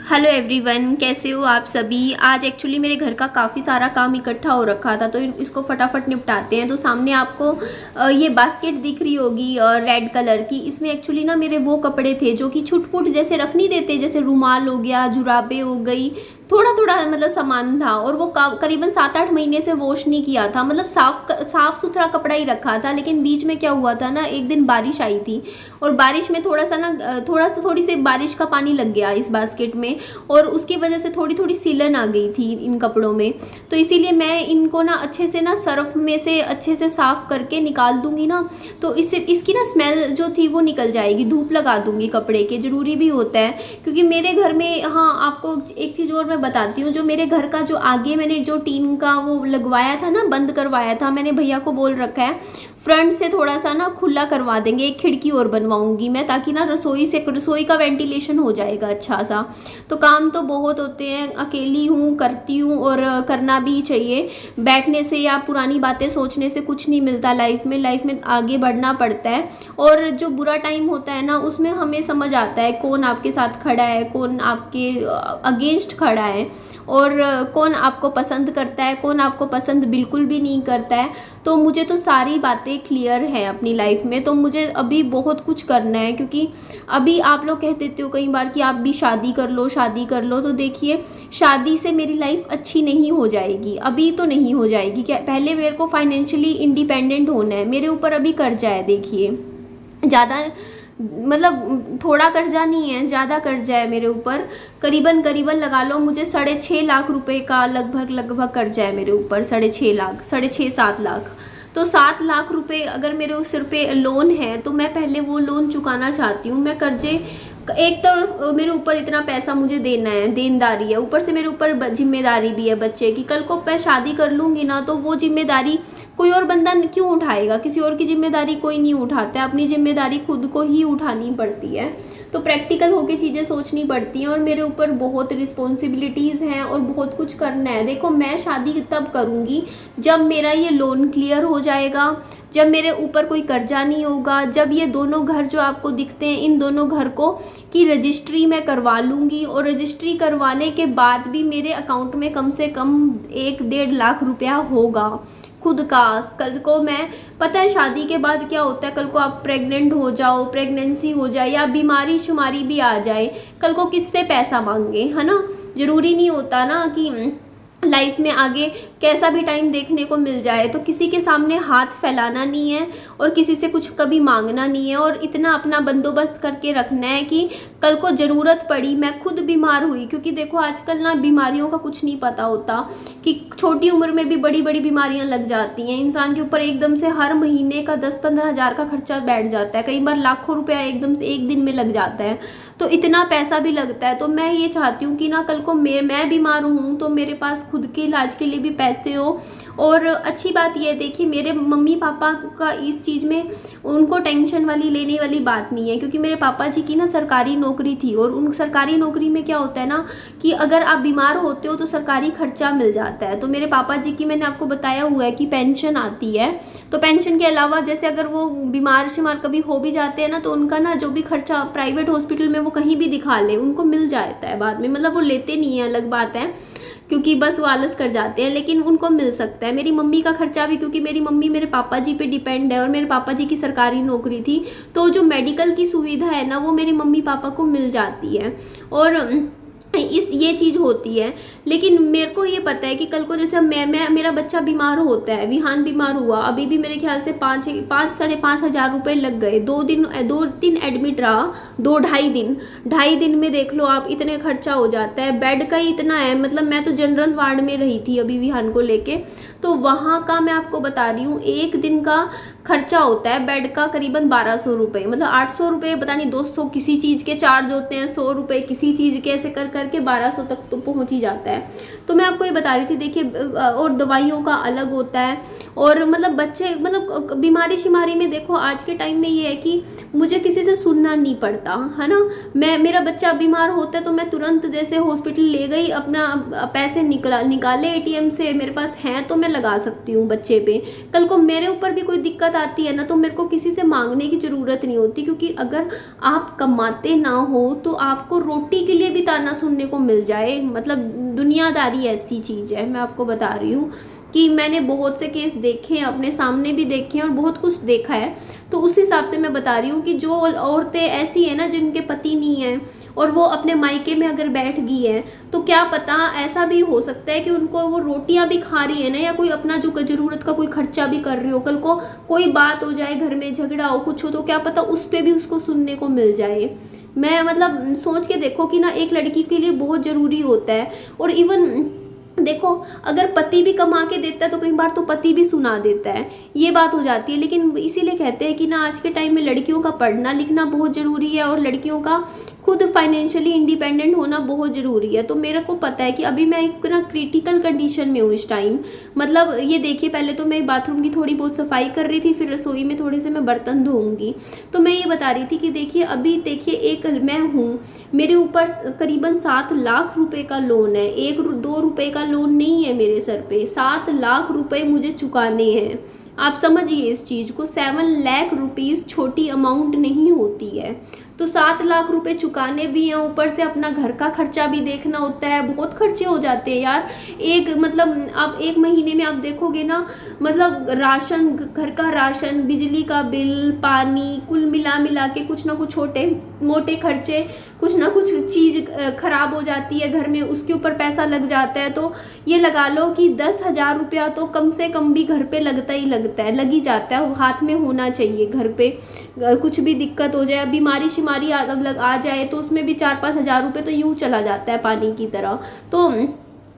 Hello everyone, कैसे हो आप सभी। आज एक्चुअली मेरे घर का काफ़ी सारा काम इकट्ठा हो रखा था, तो इसको फटाफट निपटाते हैं। तो सामने आपको ये बास्केट दिख रही होगी रेड कलर की। इसमें एक्चुअली ना मेरे वो कपड़े थे जो कि छुट-पुट जैसे रख नहीं देते, जैसे रुमाल हो गया, जुराबें हो गई, थोड़ा थोड़ा मतलब सामान था। और वो करीबन 7-8 महीने से वॉश नहीं किया था, मतलब साफ सुथरा कपड़ा ही रखा था। लेकिन बीच में क्या हुआ था ना, एक दिन बारिश आई थी और बारिश में थोड़ी सी बारिश का पानी लग गया इस बास्केट में, और उसकी वजह से थोड़ी थोड़ी सीलन आ गई थी इन कपड़ों में। तो इसीलिए मैं इनको ना अच्छे से ना सर्फ में से अच्छे से साफ करके निकाल दूंगी ना, तो इससे इसकी ना स्मेल जो थी वो निकल जाएगी। धूप लगा दूंगी कपड़े के, जरूरी भी होता है क्योंकि मेरे घर में, हाँ आपको एक चीज़ और मैं बताती हूँ। जो मेरे घर का जो आगे मैंने जो टीन का वो लगवाया था ना, बंद करवाया था, मैंने भैया को बोल रखा है फ्रंट से थोड़ा सा ना खुला करवा देंगे, एक खिड़की और बनवाऊंगी मैं, ताकि ना रसोई का वेंटिलेशन हो जाएगा अच्छा सा। तो काम तो बहुत होते हैं, अकेली हूँ, करती हूँ और करना भी चाहिए। बैठने से या पुरानी बातें सोचने से कुछ नहीं मिलता लाइफ में आगे बढ़ना पड़ता है। और जो बुरा टाइम होता है ना, उसमें हमें समझ आता है कौन आपके साथ खड़ा है, कौन आपके अगेंस्ट खड़ा है, और कौन आपको पसंद करता है, कौन आपको पसंद बिल्कुल भी नहीं करता है। तो मुझे तो सारी बातें क्लियर हैं अपनी लाइफ में। तो मुझे अभी बहुत कुछ करना है, क्योंकि अभी आप लोग कह देते हो कई बार कि आप भी शादी कर लो, शादी कर लो। तो देखिए, शादी से मेरी लाइफ अच्छी नहीं हो जाएगी, अभी तो नहीं हो जाएगी। क्या, पहले मेरे को फाइनेंशियली इंडिपेंडेंट होना है। मेरे ऊपर अभी कर्जा है, देखिए ज़्यादा, मतलब थोड़ा कर्जा नहीं है, ज़्यादा कर्जा है मेरे ऊपर। करीबन लगा लो मुझे 6.5 लाख रुपए का लगभग कर्जा है मेरे ऊपर। 6.5 लाख, 6.5-7 लाख। तो 7 लाख रुपए अगर मेरे सिर पे लोन है, तो मैं पहले वो लोन चुकाना चाहती हूँ। मैं कर्जे, एक तो मेरे ऊपर इतना पैसा मुझे देना है, देनदारी है, ऊपर से मेरे ऊपर जिम्मेदारी भी है बच्चे की। कल को मैं शादी कर लूँगी ना, तो वो जिम्मेदारी कोई और बंदा क्यों उठाएगा। किसी और की जिम्मेदारी कोई नहीं उठाता है, अपनी जिम्मेदारी खुद को ही उठानी पड़ती है। तो प्रैक्टिकल होके चीज़ें सोचनी पड़ती हैं, और मेरे ऊपर बहुत रिस्पॉन्सिबिलिटीज़ हैं और बहुत कुछ करना है। देखो, मैं शादी तब करूँगी जब मेरा ये लोन क्लियर हो जाएगा, जब मेरे ऊपर कोई कर्जा नहीं होगा, जब ये दोनों घर जो आपको दिखते हैं, इन दोनों घर को की रजिस्ट्री मैं करवा लूँगी। और रजिस्ट्री करवाने के बाद भी मेरे अकाउंट में कम से कम 1-1.5 लाख रुपया होगा खुद का। कल को मैं, पता है शादी के बाद क्या होता है, कल को आप प्रेग्नेंट हो जाओ, प्रेगनेंसी हो जाए या बीमारी शुमारी भी आ जाए, कल को किससे पैसा मांगे, है ना। जरूरी नहीं होता ना कि लाइफ में आगे कैसा भी टाइम देखने को मिल जाए, तो किसी के सामने हाथ फैलाना नहीं है और किसी से कुछ कभी मांगना नहीं है। और इतना अपना बंदोबस्त करके रखना है कि कल को ज़रूरत पड़ी, मैं खुद बीमार हुई, क्योंकि देखो आजकल ना बीमारियों का कुछ नहीं पता होता, कि छोटी उम्र में भी बड़ी बड़ी बीमारियां लग जाती हैं इंसान के ऊपर। एकदम से हर महीने का 10-15 हज़ार का खर्चा बैठ जाता है, कई बार लाखों रुपया एकदम से एक दिन में लग जाता है। तो इतना पैसा भी लगता है। तो मैं ये चाहती हूँ कि ना कल को मैं बीमार हूँ तो मेरे पास खुद के इलाज के लिए भी पैसे हो। और अच्छी बात ये देखिए, मेरे मम्मी पापा का इस चीज़ में उनको टेंशन वाली लेने वाली बात नहीं है, क्योंकि मेरे पापा जी की ना सरकारी नौकरी थी। और उन सरकारी नौकरी में क्या होता है ना, कि अगर आप बीमार होते हो तो सरकारी खर्चा मिल जाता है। तो मेरे पापा जी की, मैंने आपको बताया हुआ है कि पेंशन आती है। तो पेंशन के अलावा जैसे अगर वो बीमार शिमार कभी हो भी जाते हैं ना, तो उनका ना जो भी खर्चा प्राइवेट हॉस्पिटल में वो कहीं भी दिखा ले, उनको मिल जाता है बाद में। मतलब वो लेते नहीं है, अलग बात है, क्योंकि बस वो आलस कर जाते हैं, लेकिन उनको मिल सकता है। मेरी मम्मी का खर्चा भी, क्योंकि मेरी मम्मी मेरे पापा जी पे डिपेंड है और मेरे पापा जी की सरकारी नौकरी थी, तो जो मेडिकल की सुविधा है ना, वो मेरे मम्मी पापा को मिल जाती है। और ये चीज़ होती है। लेकिन मेरे को ये पता है कि कल को जैसे मेरा बच्चा बीमार होता है, विहान बीमार हुआ, अभी भी मेरे ख्याल से 5-5.5 हज़ार रुपये लग गए। 2 दिन एडमिट रहा, 2-2.5 दिन में देख लो आप, इतने खर्चा हो जाता है। बेड का ही इतना है, मतलब मैं तो जनरल वार्ड में रही थी अभी विहान को लेके, तो वहाँ का मैं आपको बता रही हूँ, एक दिन का खर्चा होता है बेड का करीबन 1200 रुपये, मतलब 800 रुपये, पता नहीं 200 किसी चीज़ के चार्ज होते हैं, 100 रुपये किसी चीज़ के, ऐसे कर करके 1200 तक तो पहुँच ही जाता है। तो मैं आपको ये बता रही थी, देखिए, और दवाइयों का अलग होता है। और मतलब बच्चे, मतलब बीमारी शिमारी में देखो आज के टाइम में ये है कि मुझे किसी से सुनना नहीं पड़ता, है ना। मेरा बच्चा बीमार होता है तो मैं तुरंत जैसे हॉस्पिटल ले गई, अपना पैसे निकाले ATM से, मेरे पास हैं तो मैं लगा सकती हूँ बच्चे पे। कल को मेरे ऊपर भी कोई दिक्कत बात आती है ना, तो मेरे को किसी से मांगने की ज़रूरत नहीं होती, क्योंकि अगर आप कमाते ना हो तो आपको रोटी के लिए भी ताना सुनने को मिल जाए। मतलब दुनियादारी ऐसी चीज़ है, मैं आपको बता रही हूँ कि मैंने बहुत से केस देखे हैं, अपने सामने भी देखे हैं और बहुत कुछ देखा है। तो उस हिसाब से मैं बता रही हूँ कि जो औरतें ऐसी हैं ना जिनके पति नहीं हैं और वो अपने मायके में अगर बैठ गई हैं, तो क्या पता ऐसा भी हो सकता है कि उनको वो रोटियां भी खा रही है ना, या कोई अपना जो ज़रूरत का कोई खर्चा भी कर रही हो, कल को कोई बात हो जाए, घर में झगड़ा हो, कुछ हो, तो क्या पता उस पर भी उसको सुनने को मिल जाए। मैं मतलब सोच के देखो कि ना एक लड़की के लिए बहुत ज़रूरी होता है। और इवन देखो, अगर पति भी कमा के देता है तो कई बार तो पति भी सुना देता है, ये बात हो जाती है। लेकिन इसीलिए कहते हैं कि ना आज के टाइम में लड़कियों का पढ़ना लिखना बहुत ज़रूरी है और लड़कियों का खुद फाइनेंशियली इंडिपेंडेंट होना बहुत ज़रूरी है। तो मेरे को पता है कि अभी मैं एक ना क्रिटिकल कंडीशन में हूँ इस टाइम। मतलब ये देखिए, पहले तो मैं बाथरूम की थोड़ी बहुत सफाई कर रही थी, फिर रसोई में थोड़े से मैं बर्तन धोऊंगी। तो मैं ये बता रही थी कि देखिए अभी देखिए, एक मैं हूँ, मेरे ऊपर करीबन 7 लाख रुपए का लोन है। 1-2 रुपए का लोन नहीं है मेरे सर पे, 7 लाख रुपए मुझे चुकाने हैं। आप समझिए इस चीज़ को, 7 लाख रुपीज़ छोटी अमाउंट नहीं होती है। तो 7 लाख रुपए चुकाने भी हैं, ऊपर से अपना घर का खर्चा भी देखना होता है। बहुत खर्चे हो जाते हैं यार। एक मतलब आप एक महीने में आप देखोगे ना, मतलब राशन, घर का राशन, बिजली का बिल, पानी, कुल मिला मिला के कुछ ना कुछ छोटे मोटे खर्चे, कुछ ना कुछ चीज़ खराब हो जाती है घर में, उसके ऊपर पैसा लग जाता है। तो ये लगा लो कि 10,000 रुपया तो कम से कम भी घर पे लगता ही लगता है, लग ही जाता है, हाथ में होना चाहिए घर पे। कुछ भी दिक्कत हो जाए, बीमारी शिमारी आ जाए, तो उसमें भी 4-5 हज़ार रुपये तो यूँ चला जाता है पानी की तरह। तो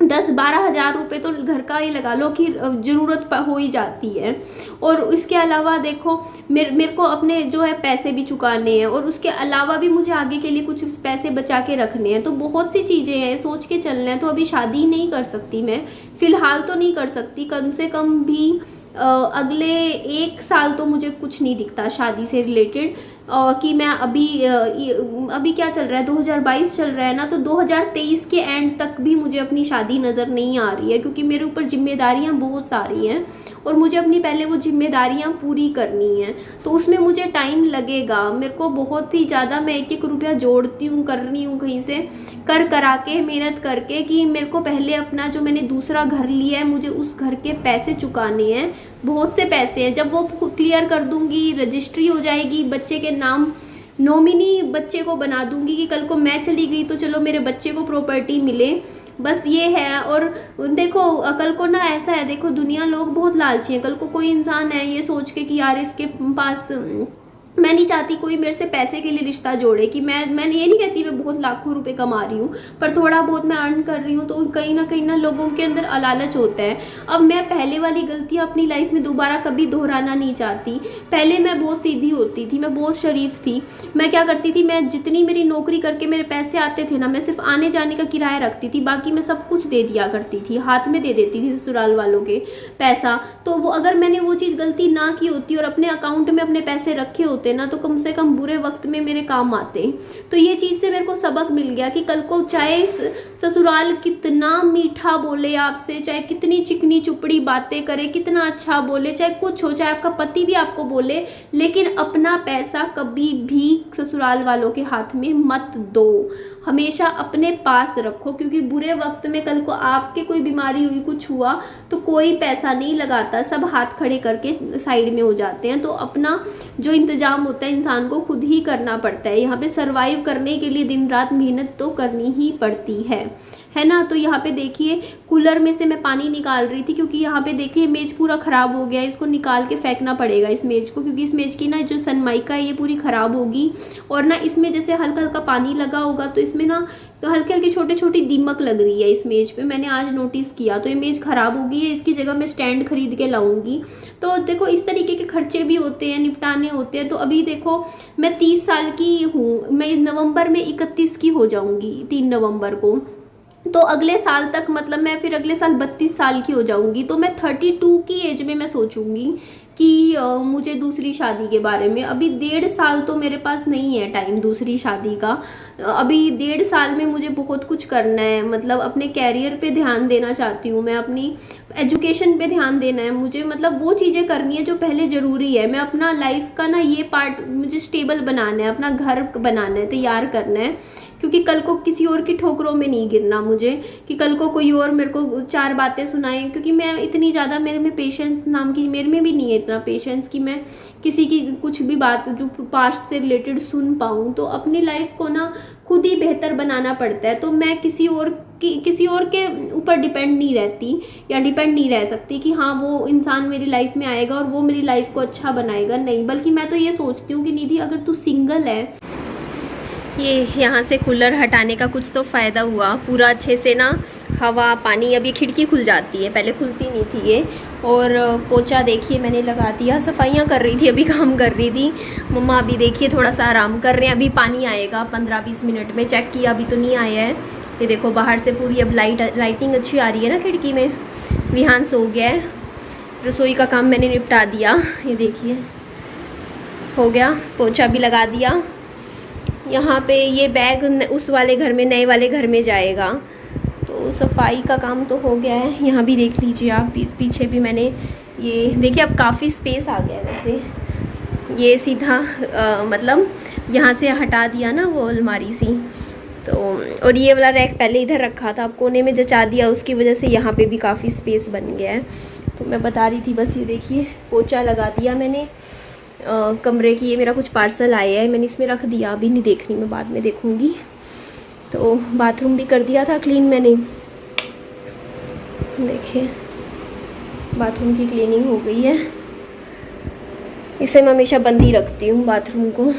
10-12 हज़ार रुपये तो घर का ही लगा लो कि ज़रूरत हो ही जाती है। और इसके अलावा देखो, मेरे को अपने जो है पैसे भी चुकाने हैं, और उसके अलावा भी मुझे आगे के लिए कुछ पैसे बचा के रखने हैं। तो बहुत सी चीज़ें हैं, सोच के चलना है। तो अभी शादी नहीं कर सकती मैं, फ़िलहाल तो नहीं कर सकती, कम से कम भी अगले 1 साल तो मुझे कुछ नहीं दिखता शादी से रिलेटेड। कि मैं अभी क्या चल रहा है, 2022 चल रहा है ना, तो 2023 के एंड तक भी मुझे अपनी शादी नज़र नहीं आ रही है, क्योंकि मेरे ऊपर जिम्मेदारियां बहुत सारी हैं और मुझे अपनी पहले वो जिम्मेदारियां पूरी करनी हैं। तो उसमें मुझे टाइम लगेगा, मेरे को बहुत ही ज़्यादा, मैं 1-1 रुपया जोड़ती हूँ, कर रही हूँ कहीं से करा के, मेहनत करके, कि मेरे को पहले अपना जो मैंने दूसरा घर लिया है, मुझे उस घर के पैसे चुकाने हैं। बहुत से पैसे हैं, जब वो क्लियर कर दूंगी, रजिस्ट्री हो जाएगी, बच्चे के नाम नॉमिनी बच्चे को बना दूंगी, कि कल को मैं चली गई तो चलो मेरे बच्चे को प्रॉपर्टी मिले, बस ये है। और देखो कल को ना ऐसा है, देखो दुनिया, लोग बहुत लालची हैं। कल को कोई इंसान है ये सोच के कि यार इसके पास, मैं नहीं चाहती कोई मेरे से पैसे के लिए रिश्ता जोड़े, कि मैं ये नहीं कहती मैं बहुत लाखों रुपए कमा रही हूँ, पर थोड़ा बहुत मैं अर्न कर रही हूँ। तो कहीं ना लोगों के अंदर लालच होता है। अब मैं पहले वाली गलतियाँ अपनी लाइफ में दोबारा कभी दोहराना नहीं चाहती। पहले मैं बहुत सीधी होती थी, मैं बहुत शरीफ थी। मैं क्या करती थी, मैं जितनी मेरी नौकरी करके मेरे पैसे आते थे ना, मैं सिर्फ आने जाने का किराया रखती थी, बाकी मैं सब कुछ दे दिया करती थी, हाथ में दे देती थी ससुराल वालों के पैसा। तो वो अगर मैंने वो चीज़ गलती ना की होती और अपने अकाउंट में अपने पैसे रखे होते ना, तो कम से कम बुरे वक्त में मेरे काम आते। तो ये चीज़ से मेरे को सबक मिल गया कि कल को चाहे ससुराल कितना मीठा बोले आपसे, चाहे कितनी चिकनी चुपड़ी बातें करे, कितना अच्छा बोले, चाहे कुछ हो, चाहे आपका पति भी आपको बोले, लेकिन अपना पैसा कभी भी ससुराल वालों के हाथ में मत दो, हमेशा अपने पास रखो। क्योंकि बुरे वक्त में कल को आपके कोई बीमारी हुई, कुछ हुआ, तो कोई पैसा नहीं लगाता, सब हाथ खड़े करके साइड में हो जाते हैं। तो अपना जो इंतजाम होता है इंसान को खुद ही करना पड़ता है। यहाँ पे सरवाइव करने के लिए दिन रात मेहनत तो करनी ही पड़ती है ना। तो यहाँ पे देखिए, कूलर में से मैं पानी निकाल रही थी, क्योंकि यहाँ पे देखिए मेज पूरा ख़राब हो गया, इसको निकाल के फेंकना पड़ेगा इस मेज को, क्योंकि इस मेज की ना जो सनमाइका है ये पूरी ख़राब होगी। और ना इसमें जैसे हल्का हल्का पानी लगा होगा, तो इसमें ना तो हल्की हल्की छोटी छोटी दीमक लग रही है इस मेज पे, मैंने आज नोटिस किया। तो ये मेज ख़राब हो गई है, इसकी जगह मैं स्टैंड खरीद के लाऊंगी। तो देखो इस तरीके के खर्चे भी होते हैं, निपटाने होते हैं। तो अभी देखो मैं 30 साल की हूँ, मैं नवंबर में 31 की हो जाऊँगी, 3 नवंबर को। तो अगले साल तक मतलब मैं फिर अगले साल 32 साल की हो जाऊंगी। तो मैं 32 की एज में मैं सोचूंगी कि मुझे दूसरी शादी के बारे में। अभी 1.5 साल तो मेरे पास नहीं है टाइम दूसरी शादी का। अभी 1.5 साल में मुझे बहुत कुछ करना है, मतलब अपने कैरियर पे ध्यान देना चाहती हूँ मैं, अपनी एजुकेशन पे ध्यान देना है मुझे, मतलब वो चीज़ें करनी है जो पहले ज़रूरी है। मैं अपना लाइफ का ना ये पार्ट मुझे स्टेबल बनाना है, अपना घर बनाना है, तैयार करना है, क्योंकि कल को किसी और की ठोकरों में नहीं गिरना मुझे, कि कल को कोई और मेरे को 4 बातें सुनाए। क्योंकि मैं इतनी ज़्यादा, मेरे में पेशेंस नाम की, मेरे में भी नहीं है इतना पेशेंस कि मैं किसी की कुछ भी बात जो पास्ट से रिलेटेड सुन पाऊँ। तो अपनी लाइफ को ना खुद ही बेहतर बनाना पड़ता है। तो मैं किसी और के ऊपर डिपेंड नहीं रहती या डिपेंड नहीं रह सकती कि हाँ वो इंसान मेरी लाइफ में आएगा और वो मेरी लाइफ को अच्छा बनाएगा, नहीं। बल्कि मैं तो ये सोचती हूँ कि निधि, अगर तू सिंगल है, ये यहाँ से कूलर हटाने का कुछ तो फ़ायदा हुआ, पूरा अच्छे से ना हवा पानी, अब ये खिड़की खुल जाती है, पहले खुलती नहीं थी ये। और पोछा देखिए मैंने लगा दिया, सफाइयाँ कर रही थी, अभी काम कर रही थी। मम्मा अभी देखिए थोड़ा सा आराम कर रहे हैं, अभी पानी आएगा 15-20 मिनट में, चेक किया अभी तो नहीं आया है। ये देखो बाहर से पूरी अब लाइटिंग अच्छी आ रही है ना खिड़की में। विहान सो गया है, रसोई का काम मैंने निपटा दिया, ये देखिए हो गया, पोछा भी लगा दिया। यहाँ पे ये बैग उस वाले घर में, नए वाले घर में जाएगा, तो सफाई का काम तो हो गया है। यहाँ भी देख लीजिए आप, पीछे भी मैंने ये देखिए, अब काफ़ी स्पेस आ गया है वैसे। ये सीधा मतलब यहाँ से हटा दिया ना वो अलमारी सी, तो और ये वाला रैक पहले इधर रखा था, अब कोने में जचा दिया, उसकी वजह से यहाँ पे भी काफ़ी स्पेस बन गया है। तो मैं बता रही थी बस, ये देखिए पोछा लगा दिया मैंने कमरे की। ये मेरा कुछ पार्सल आया है, मैंने इसमें रख दिया, अभी नहीं देख रही मैं, बाद में देखूँगी। तो बाथरूम भी कर दिया था क्लीन मैंने, देखिए बाथरूम की क्लीनिंग हो गई है। इसे मैं हमेशा बंद ही रखती हूँ बाथरूम को।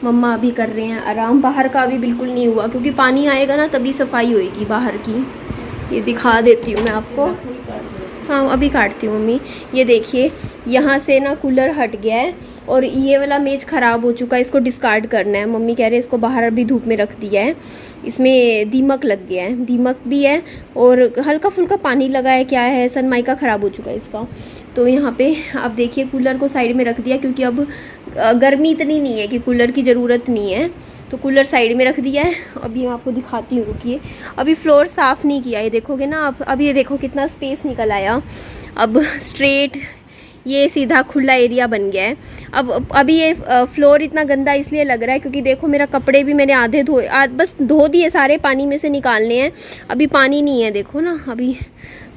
मम्मा अभी कर रहे हैं आराम, बाहर का अभी बिल्कुल नहीं हुआ, क्योंकि पानी आएगा ना तभी सफाई होएगी बाहर की। ये दिखा देती हूँ मैं आपको, हाँ अभी काटती हूँ मम्मी। ये देखिए यहाँ से ना कूलर हट गया है और ये वाला मेज ख़राब हो चुका है, इसको डिस्कार्ड करना है। मम्मी कह रहे हैं इसको बाहर अभी धूप में रख दिया है, इसमें दीमक लग गया है, दीमक भी है और हल्का फुल्का पानी लगा है, क्या है सनमाइका ख़राब हो चुका है इसका। तो यहाँ पे आप देखिए कूलर को साइड में रख दिया, क्योंकि अब गर्मी इतनी नहीं है कि कूलर की ज़रूरत नहीं है, तो कूलर साइड में रख दिया है। अभी मैं आपको दिखाती हूँ, रुकिए। अभी फ्लोर साफ़ नहीं किया, ये देखोगे ना आप, अब ये देखो कितना स्पेस निकल आया। अब स्ट्रेट ये सीधा खुला एरिया बन गया है। अब अभी ये फ्लोर इतना गंदा इसलिए लग रहा है क्योंकि देखो मेरा कपड़े भी मैंने आधे धोए, बस धो दिए सारे, पानी में से निकालने हैं। अभी पानी नहीं है, देखो ना, अभी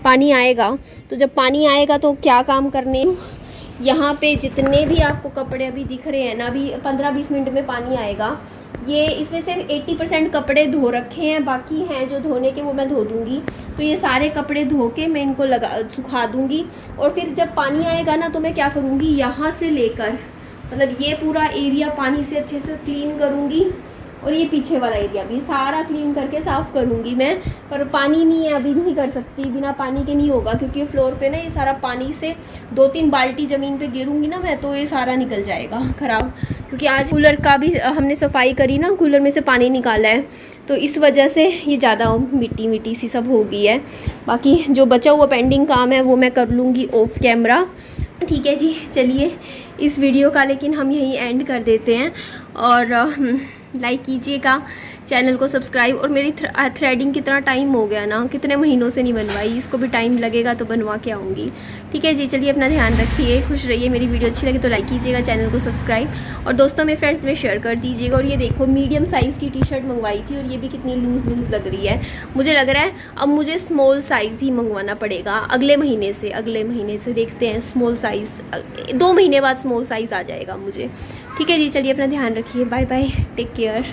पानी आएगा, तो जब पानी आएगा तो क्या काम करने। यहाँ पे जितने भी आपको कपड़े अभी दिख रहे हैं ना, अभी 15-20 मिनट में पानी आएगा। ये इसमें से 80% कपड़े धो रखे हैं, बाकी हैं जो धोने के वो मैं धो दूँगी। तो ये सारे कपड़े धो के मैं इनको सुखा दूँगी, और फिर जब पानी आएगा ना तो मैं क्या करूँगी, यहाँ से लेकर मतलब ये पूरा एरिया पानी से अच्छे से क्लीन करूँगी, और ये पीछे वाला एरिया भी सारा क्लीन करके साफ़ करूँगी मैं। पर पानी नहीं है, अभी नहीं कर सकती, बिना पानी के नहीं होगा, क्योंकि फ्लोर पे ना ये सारा पानी से 2-3 बाल्टी ज़मीन पे गिरूँगी ना मैं, तो ये सारा निकल जाएगा ख़राब। क्योंकि आज कूलर का भी हमने सफाई करी ना, कूलर में से पानी निकाला है, तो इस वजह से ये ज़्यादा मिट्टी सी सब हो गई है। बाकी जो बचा हुआ पेंडिंग काम है वो मैं कर लूँगी ऑफ कैमरा। ठीक है जी, चलिए इस वीडियो का लेकिन हम यहीं एंड कर देते हैं, और लाइक कीजिएगा, चैनल को सब्सक्राइब। और मेरी थ्रेडिंग कितना टाइम हो गया ना, कितने महीनों से नहीं बनवाई, इसको भी टाइम लगेगा तो बनवा के आऊँगी। ठीक है जी, चलिए अपना ध्यान रखिए, खुश रहिए। मेरी वीडियो अच्छी लगे तो लाइक कीजिएगा, चैनल को सब्सक्राइब, और दोस्तों में फ्रेंड्स में शेयर कर दीजिएगा। और ये देखो मीडियम साइज़ की टी शर्ट मंगवाई थी, और ये भी कितनी लूज़ लग रही है। मुझे लग रहा है अब मुझे स्मॉल साइज़ ही मंगवाना पड़ेगा अगले महीने से देखते हैं। स्मॉल साइज़ 2 महीने बाद स्मॉल साइज़ आ जाएगा मुझे। ठीक है जी, चलिए अपना ध्यान रखिए, बाय बाय, टेक केयर।